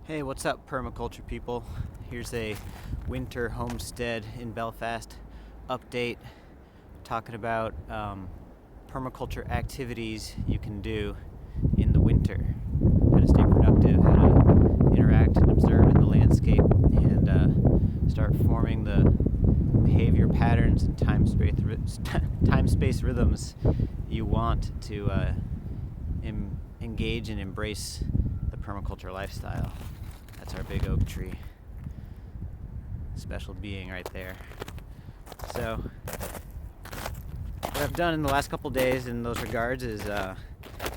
Hey, what's up, permaculture people? Here's a winter homestead in Belfast update talking about permaculture activities you can do in the winter. How to stay productive, how to interact and observe in the landscape, and start forming the behavior patterns and time-space rhythms you want to engage and embrace the permaculture lifestyle. That's our big oak tree. Special being right there. So, what I've done in the last couple days in those regards is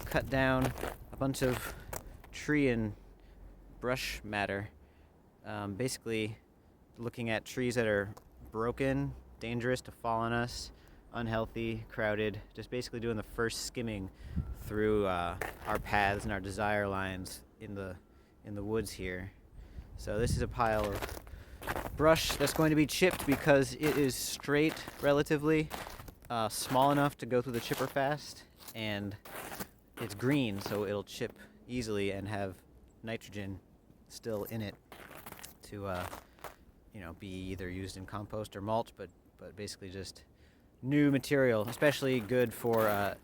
cut down a bunch of tree and brush matter. Basically, looking at trees that are broken, dangerous to fall on us, unhealthy, crowded. Just basically doing the first skimming through our paths and our desire lines in the woods here. So this is a pile of brush that's going to be chipped because it is straight, relatively small enough to go through the chipper fast, and it's green, so it'll chip easily and have nitrogen still in it to be either used in compost or mulch, but basically just new material, especially good for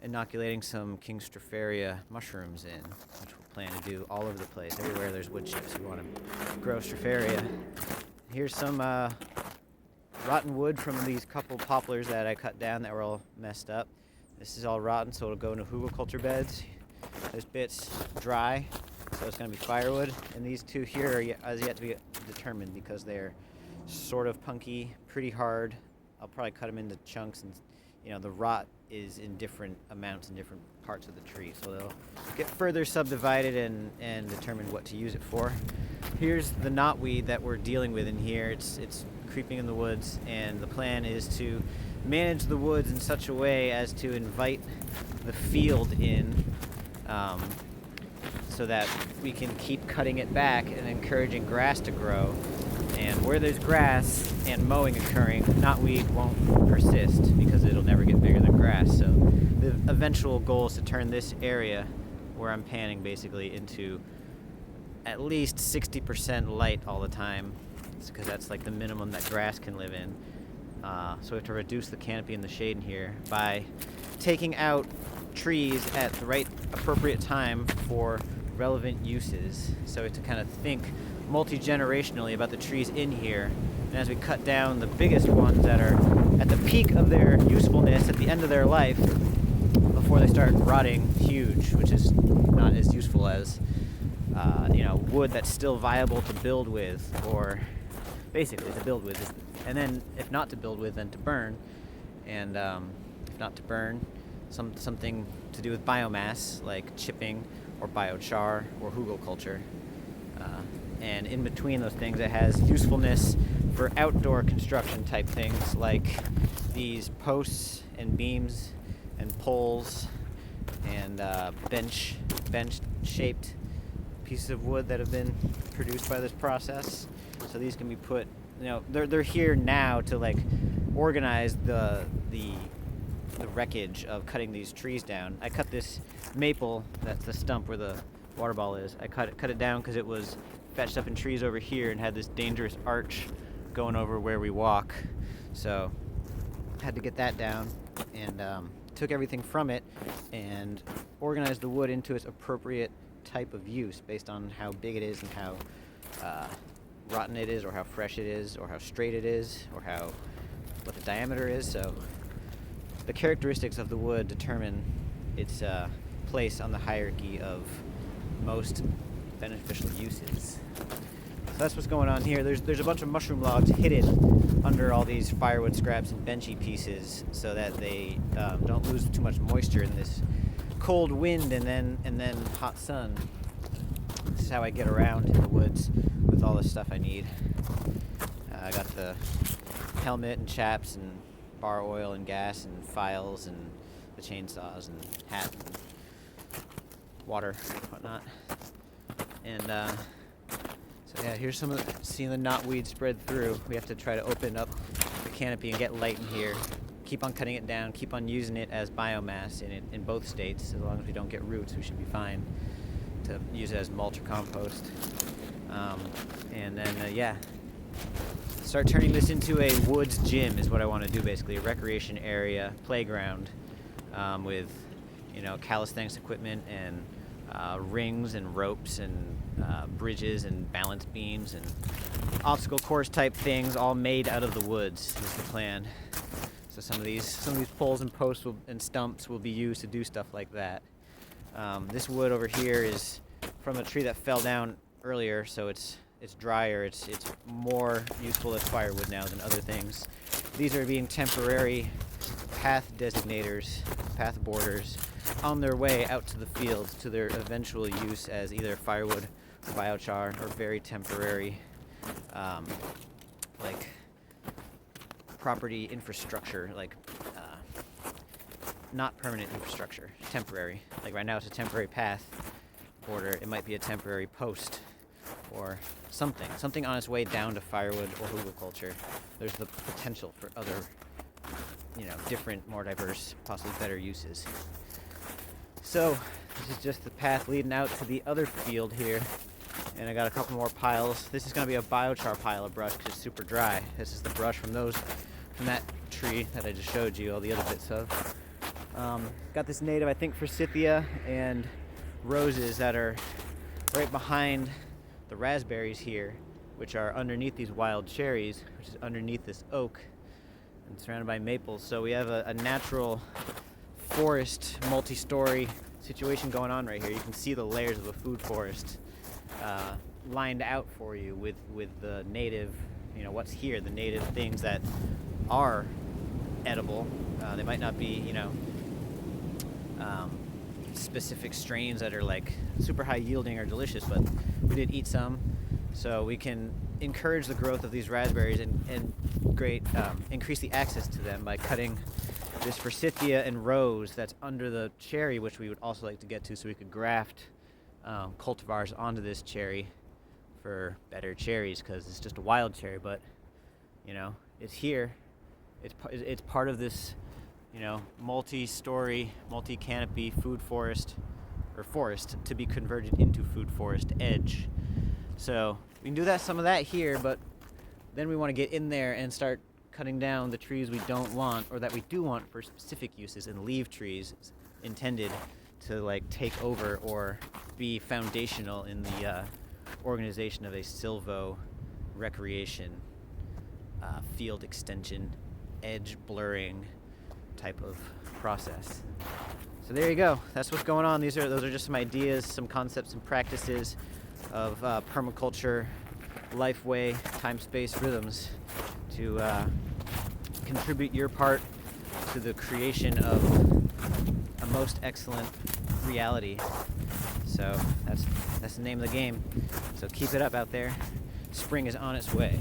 inoculating some King Stropharia mushrooms in, which we'll plan to do all over the place. Everywhere there's wood chips, we want to grow Stropharia. Here's some rotten wood from these couple poplars that I cut down that were all messed up. This is all rotten, so it'll go into hugelkultur beds. This bit's dry, so it's going to be firewood. And these two here are yet to be determined because they're sort of punky, pretty hard. I'll probably cut them into chunks, and the rot is in different amounts in different parts of the tree, so they'll get further subdivided and determine what to use it for. Here's the knotweed that we're dealing with in here. It's creeping in the woods, and the plan is to manage the woods in such a way as to invite the field in, so that we can keep cutting it back and encouraging grass to grow. And where there's grass and mowing occurring, knotweed won't persist because it'll never get bigger than grass. So the eventual goal is to turn this area where I'm panning basically into at least 60% light all the time, because that's like the minimum that grass can live in. So we have to reduce the canopy and the shade in here by taking out trees at the right appropriate time for relevant uses. So we have to kind of think multi-generationally about the trees in here, and as we cut down the biggest ones that are at the peak of their usefulness at the end of their life before they start rotting huge, which is not as useful as wood that's still viable to build with, or basically to build with, and then if not to build with, then to burn, and if not to burn, something to do with biomass like chipping or biochar or hugelkultur. And in between those things, it has usefulness for outdoor construction type things like these posts and beams and poles and bench-shaped pieces of wood that have been produced by this process. So these can be put, they're here now to like organize the wreckage of cutting these trees down. I cut this maple, that's the stump where the water ball is. I cut it down because it was fetched up in trees over here and had this dangerous arch going over where we walk. So had to get that down, and took everything from it and organized the wood into its appropriate type of use based on how big it is and how rotten it is, or how fresh it is, or how straight it is, or what the diameter is. So the characteristics of the wood determine its place on the hierarchy of most beneficial uses. So that's what's going on here. There's a bunch of mushroom logs hidden under all these firewood scraps and benchy pieces, so that they don't lose too much moisture in this cold wind and then hot sun. This is how I get around in the woods with all the stuff I need. I got the helmet and chaps and bar oil and gas and files and the chainsaws and hat and water and whatnot. And so yeah, here's seeing the knotweed spread through. We have to try to open up the canopy and get light in here. Keep on cutting it down, keep on using it as biomass in both states. As long as we don't get roots, we should be fine. to use it as mulch or compost. And then, yeah, start turning this into a woods gym is what I want to do, basically. A recreation area, playground, with, calisthenics equipment and rings and ropes and bridges and balance beams and obstacle course type things, all made out of the woods is the plan. So some of these poles and posts and stumps will be used to do stuff like that. This wood over here is from a tree that fell down earlier, so it's drier. It's more useful as firewood now than other things. These are being temporary path designators, path borders, on their way out to the fields to their eventual use as either firewood or biochar, or very temporary, like property infrastructure, like not permanent infrastructure, temporary. Like right now it's a temporary path border. It might be a temporary post or something on its way down to firewood or hugelkultur. There's the potential for other, different, more diverse, possibly better uses. So this is just the path leading out to the other field here, and I got a couple more piles. This is going to be a biochar pile of brush because it's super dry. This is the brush from that tree that I just showed you all the other bits of. Got this native, I think, forsythia and roses that are right behind the raspberries here, which are underneath these wild cherries, which is underneath this oak and surrounded by maples. So we have a natural forest, multi-story situation going on right here. You can see the layers of a food forest lined out for you with the native, what's here, the native things that are edible. They might not be, specific strains that are like super high yielding or delicious, but we did eat some, so we can encourage the growth of these raspberries and increase the access to them by cutting this forsythia and rose that's under the cherry, which we would also like to get to, so we could graft cultivars onto this cherry for better cherries, because it's just a wild cherry, but it's here. It's part of this multi-story, multi-canopy food forest, or forest to be converted into food forest edge. So we can do some of that here, but then we want to get in there and start cutting down the trees we don't want, or that we do want for specific uses, and leave trees intended to take over or be foundational in the organization of a silvo recreation, field extension, edge blurring type of process. So there you go. That's what's going on. Those are just some ideas, some concepts and practices of permaculture, life way, time-space rhythms to contribute your part to the creation of a most excellent reality. So that's the name of the game. So keep it up out there. Spring is on its way.